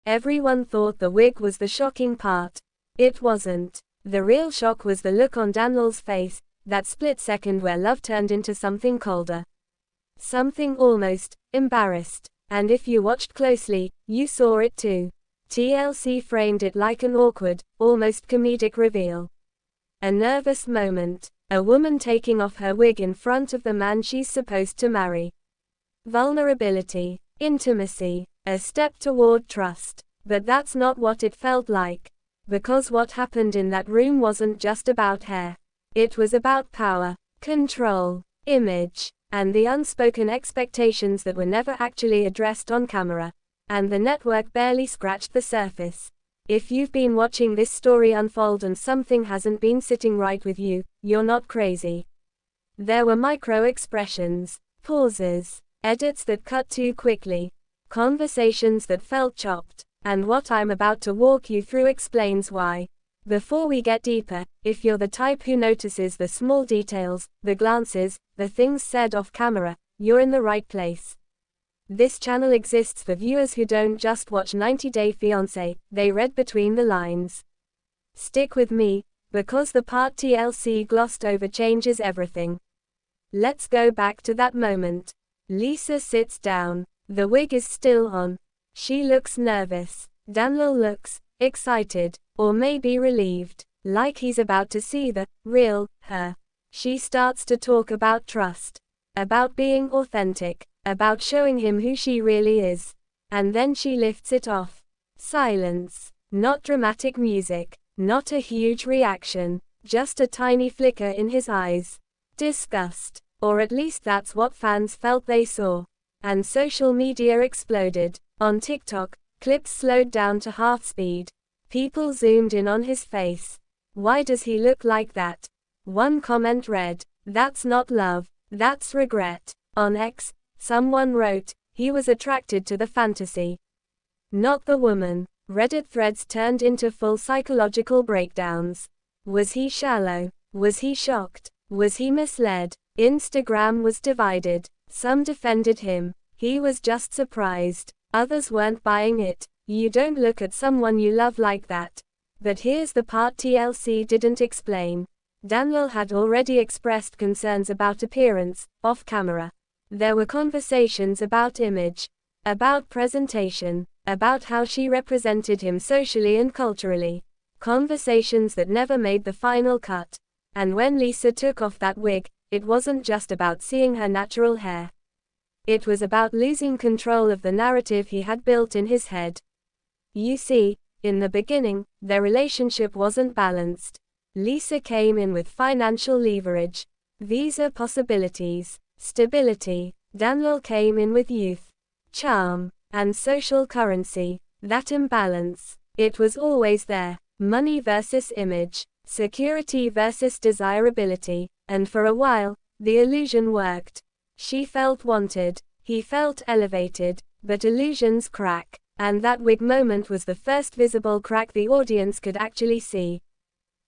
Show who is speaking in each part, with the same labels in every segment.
Speaker 1: Everyone thought the wig was the shocking part. It wasn't. The real shock was the look on Danlel's face, that split second where love turned into something colder. Something almost embarrassed. And if you watched closely, you saw it too. TLC framed it like an awkward, almost comedic reveal. A nervous moment. A woman taking off her wig in front of the man she's supposed to marry. Vulnerability. Intimacy. A step toward trust. But that's not what it felt like. Because what happened in that room wasn't just about hair. It was about power, control, image, and the unspoken expectations that were never actually addressed on camera. And the network barely scratched the surface. If you've been watching this story unfold and something hasn't been sitting right with you, you're not crazy. There were micro-expressions, pauses, edits that cut too quickly, conversations that felt chopped, and what I'm about to walk you through explains why. Before we get deeper, if you're the type who notices the small details, the glances, the things said off camera, you're in the right place. This channel exists for viewers who don't just watch 90 Day Fiancé, they read between the lines. Stick with me, because the part TLC glossed over changes everything. Let's go back to that moment. Lisa sits down. The wig is still on. She looks nervous. Danlel looks excited, or maybe relieved, like he's about to see the real her. She starts to talk about trust, about being authentic, about showing him who she really is. And then she lifts it off. Silence. Not dramatic music. Not a huge reaction. Just a tiny flicker in his eyes. Disgust. Or at least that's what fans felt they saw. And social media exploded. On TikTok, clips slowed down to half speed. People zoomed in on his face. Why does he look like that? One comment read, "That's not love, that's regret." On X, someone wrote, "He was attracted to the fantasy, not the woman." Reddit threads turned into full psychological breakdowns. Was he shallow? Was he shocked? Was he misled? Instagram was divided. Some defended him. He was just surprised. Others weren't buying it. You don't look at someone you love like that. But here's the part TLC didn't explain. Danlel had already expressed concerns about appearance, off camera. There were conversations about image, about presentation, about how she represented him socially and culturally. Conversations that never made the final cut. And when Lisa took off that wig, it wasn't just about seeing her natural hair. It was about losing control of the narrative he had built in his head. You see, in the beginning, their relationship wasn't balanced. Lisa came in with financial leverage, visa possibilities, stability. Danlel came in with youth, charm, and social currency. That imbalance, it was always there. Money versus image, security versus desirability. And for a while, the illusion worked. She felt wanted, he felt elevated, but illusions crack. And that wig moment was the first visible crack the audience could actually see.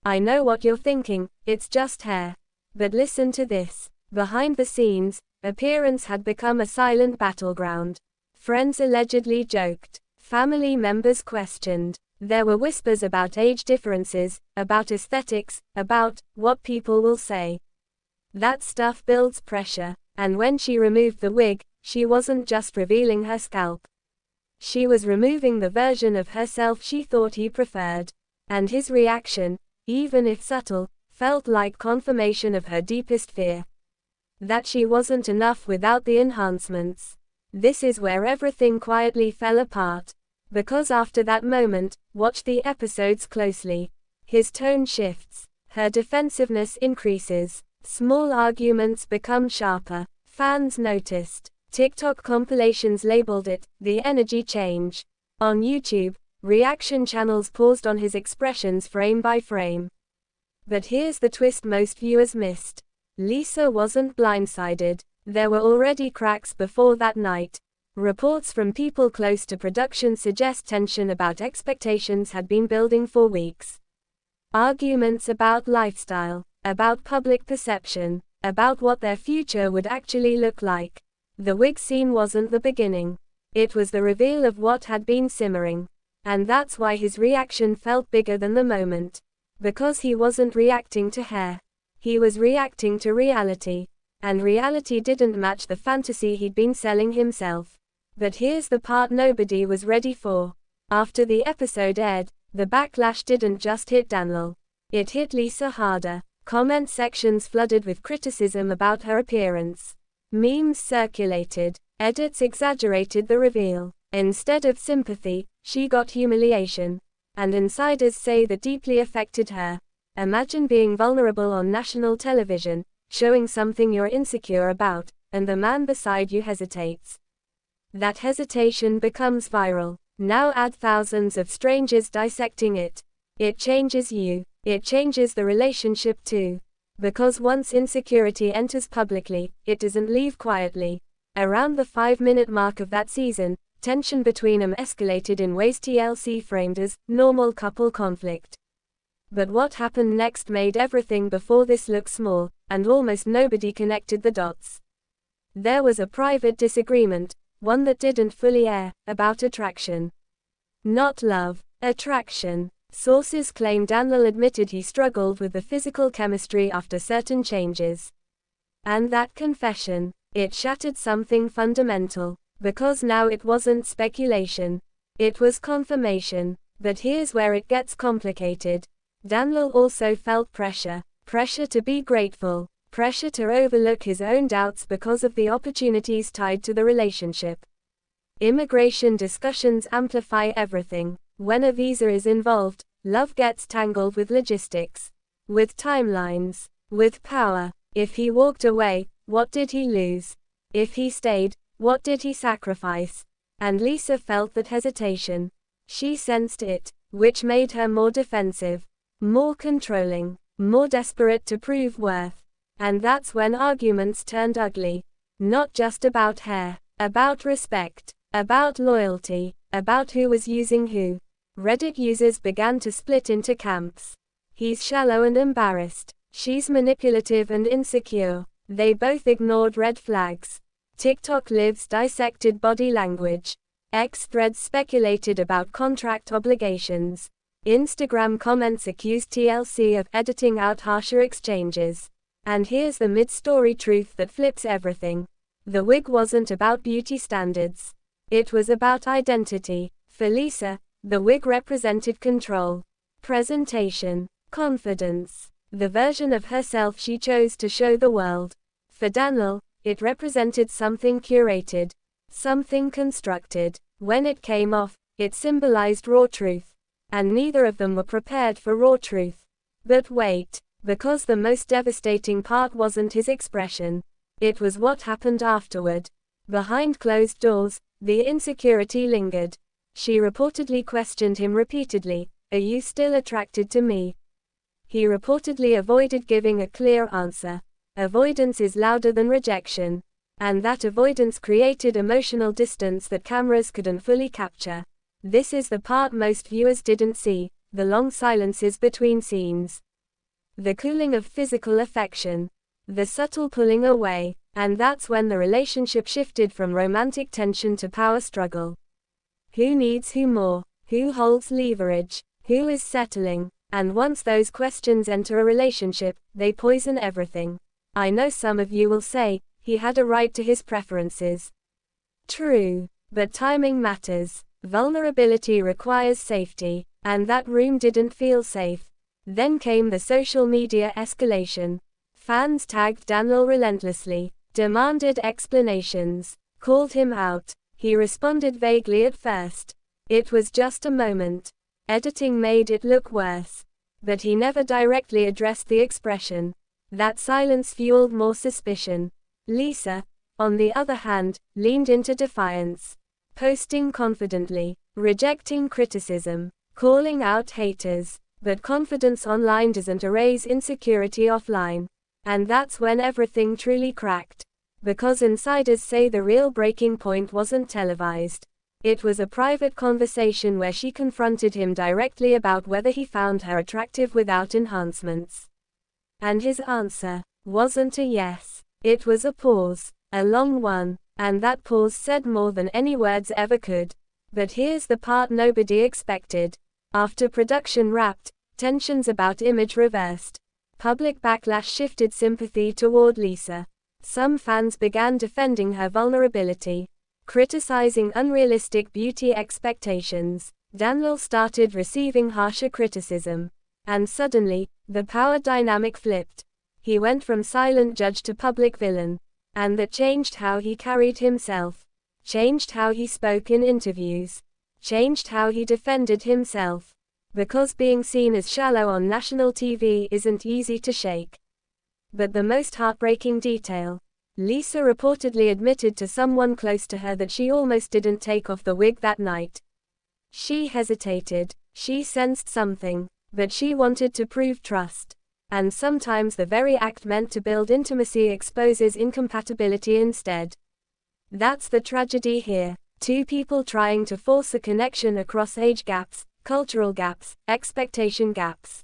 Speaker 1: I know what you're thinking, it's just hair. But listen to this. Behind the scenes, appearance had become a silent battleground. Friends allegedly joked. Family members questioned. There were whispers about age differences, about aesthetics, about what people will say. That stuff builds pressure. And when she removed the wig, she wasn't just revealing her scalp. She was removing the version of herself she thought he preferred. And his reaction, even if subtle, felt like confirmation of her deepest fear. That she wasn't enough without the enhancements. This is where everything quietly fell apart. Because after that moment, watch the episodes closely. His tone shifts. Her defensiveness increases. Small arguments become sharper. Fans noticed. TikTok compilations labeled it, "the energy change." On YouTube, reaction channels paused on his expressions frame by frame. But here's the twist most viewers missed. Lisa wasn't blindsided. There were already cracks before that night. Reports from people close to production suggest tension about expectations had been building for weeks. Arguments about lifestyle, about public perception, about what their future would actually look like. The wig scene wasn't the beginning. It was the reveal of what had been simmering. And that's why his reaction felt bigger than the moment. Because he wasn't reacting to hair. He was reacting to reality. And reality didn't match the fantasy he'd been selling himself. But here's the part nobody was ready for. After the episode aired, the backlash didn't just hit Danlel. It hit Lisa harder. Comment sections flooded with criticism about her appearance. Memes circulated. Edits exaggerated the reveal. Instead of sympathy, she got humiliation. And insiders say that deeply affected her. Imagine being vulnerable on national television, showing something you're insecure about, and the man beside you hesitates. That hesitation becomes viral. Now add thousands of strangers dissecting it. It changes you. It changes the relationship too. Because once insecurity enters publicly, it doesn't leave quietly. Around the 5-minute mark of that season, tension between them escalated in ways TLC framed as normal couple conflict. But what happened next made everything before this look small, and almost nobody connected the dots. There was a private disagreement, one that didn't fully air, about attraction. Not love, attraction. Sources claim Danlel admitted he struggled with the physical chemistry after certain changes. And that confession, it shattered something fundamental. Because now it wasn't speculation. It was confirmation. But here's where it gets complicated. Danlel also felt pressure. Pressure to be grateful. Pressure to overlook his own doubts because of the opportunities tied to the relationship. Immigration discussions amplify everything. When a visa is involved, love gets tangled with logistics. With timelines. With power. If he walked away, what did he lose? If he stayed, what did he sacrifice? And Lisa felt that hesitation. She sensed it, which made her more defensive, more controlling, more desperate to prove worth. And that's when arguments turned ugly. Not just about hair, about respect, about loyalty, about who was using who. Reddit users began to split into camps. He's shallow and embarrassed. She's manipulative and insecure. They both ignored red flags. TikTok lives dissected body language. X threads speculated about contract obligations. Instagram comments accused TLC of editing out harsher exchanges. And here's the mid-story truth that flips everything. The wig wasn't about beauty standards. It was about identity. For Lisa, the wig represented control, presentation, confidence, the version of herself she chose to show the world. For Danlel, it represented something curated, something constructed. When it came off, it symbolized raw truth. And neither of them were prepared for raw truth. But wait, because the most devastating part wasn't his expression. It was what happened afterward. Behind closed doors, the insecurity lingered. She reportedly questioned him repeatedly, "Are you still attracted to me?" He reportedly avoided giving a clear answer. Avoidance is louder than rejection. And that avoidance created emotional distance that cameras couldn't fully capture. This is the part most viewers didn't see, the long silences between scenes. The cooling of physical affection. The subtle pulling away. And that's when the relationship shifted from romantic tension to power struggle. Who needs who more? Who holds leverage? Who is settling? And once those questions enter a relationship, they poison everything. I know some of you will say, he had a right to his preferences. True. But timing matters. Vulnerability requires safety. And that room didn't feel safe. Then came the social media escalation. Fans tagged Danlel relentlessly, demanded explanations, called him out. He responded vaguely at first. It was just a moment. Editing made it look worse. But he never directly addressed the expression. That silence fueled more suspicion. Lisa, on the other hand, leaned into defiance. Posting confidently, rejecting criticism, calling out haters. But confidence online doesn't erase insecurity offline. And that's when everything truly cracked. Because insiders say the real breaking point wasn't televised. It was a private conversation where she confronted him directly about whether he found her attractive without enhancements. And his answer wasn't a yes. It was a pause. A long one. And that pause said more than any words ever could. But here's the part nobody expected. After production wrapped, tensions about image reversed. Public backlash shifted sympathy toward Lisa. Some fans began defending her vulnerability, criticizing unrealistic beauty expectations. Danlel started receiving harsher criticism. And suddenly, the power dynamic flipped. He went from silent judge to public villain. And that changed how he carried himself. Changed how he spoke in interviews. Changed how he defended himself. Because being seen as shallow on national TV isn't easy to shake. But the most heartbreaking detail. Lisa reportedly admitted to someone close to her that she almost didn't take off the wig that night. She hesitated. She sensed something. But she wanted to prove trust. And sometimes the very act meant to build intimacy exposes incompatibility instead. That's the tragedy here. Two people trying to force a connection across age gaps, cultural gaps, expectation gaps.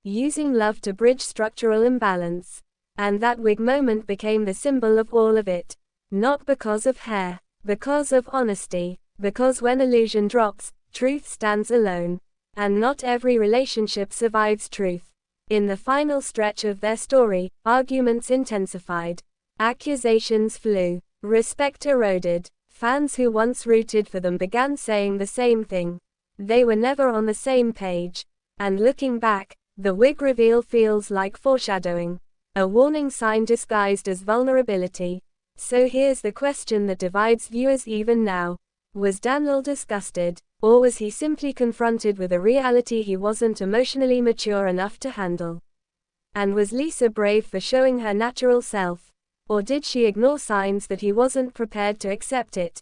Speaker 1: Using love to bridge structural imbalance. And that wig moment became the symbol of all of it. Not because of hair, because of honesty, because when illusion drops, truth stands alone. And not every relationship survives truth. In the final stretch of their story, arguments intensified. Accusations flew. Respect eroded. Fans who once rooted for them began saying the same thing. They were never on the same page. And looking back, the wig reveal feels like foreshadowing. A warning sign disguised as vulnerability. So here's the question that divides viewers even now. Was Danlel disgusted? Or was he simply confronted with a reality he wasn't emotionally mature enough to handle? And was Lisa brave for showing her natural self? Or did she ignore signs that he wasn't prepared to accept it?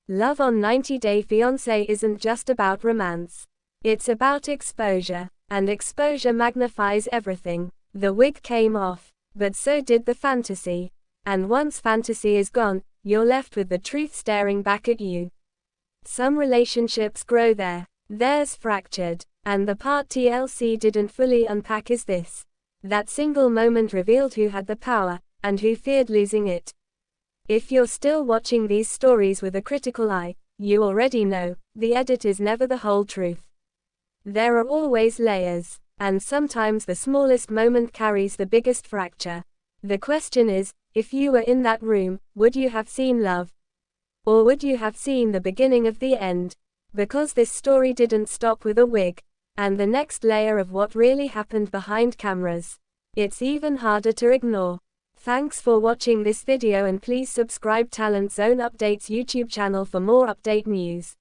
Speaker 1: Love on 90 Day Fiancé isn't just about romance. It's about exposure. And exposure magnifies everything. The wig came off. But so did the fantasy. And once fantasy is gone, you're left with the truth staring back at you. Some relationships grow there. Theirs fractured. And the part TLC didn't fully unpack is this. That single moment revealed who had the power, and who feared losing it. If you're still watching these stories with a critical eye, you already know, the edit is never the whole truth. There are always layers, and sometimes the smallest moment carries the biggest fracture. The question is, if you were in that room, would you have seen love? Or would you have seen the beginning of the end? Because this story didn't stop with a wig, and the next layer of what really happened behind cameras. It's even harder to ignore. Thanks for watching this video and please subscribe Talent Zone Updates YouTube channel for more update news.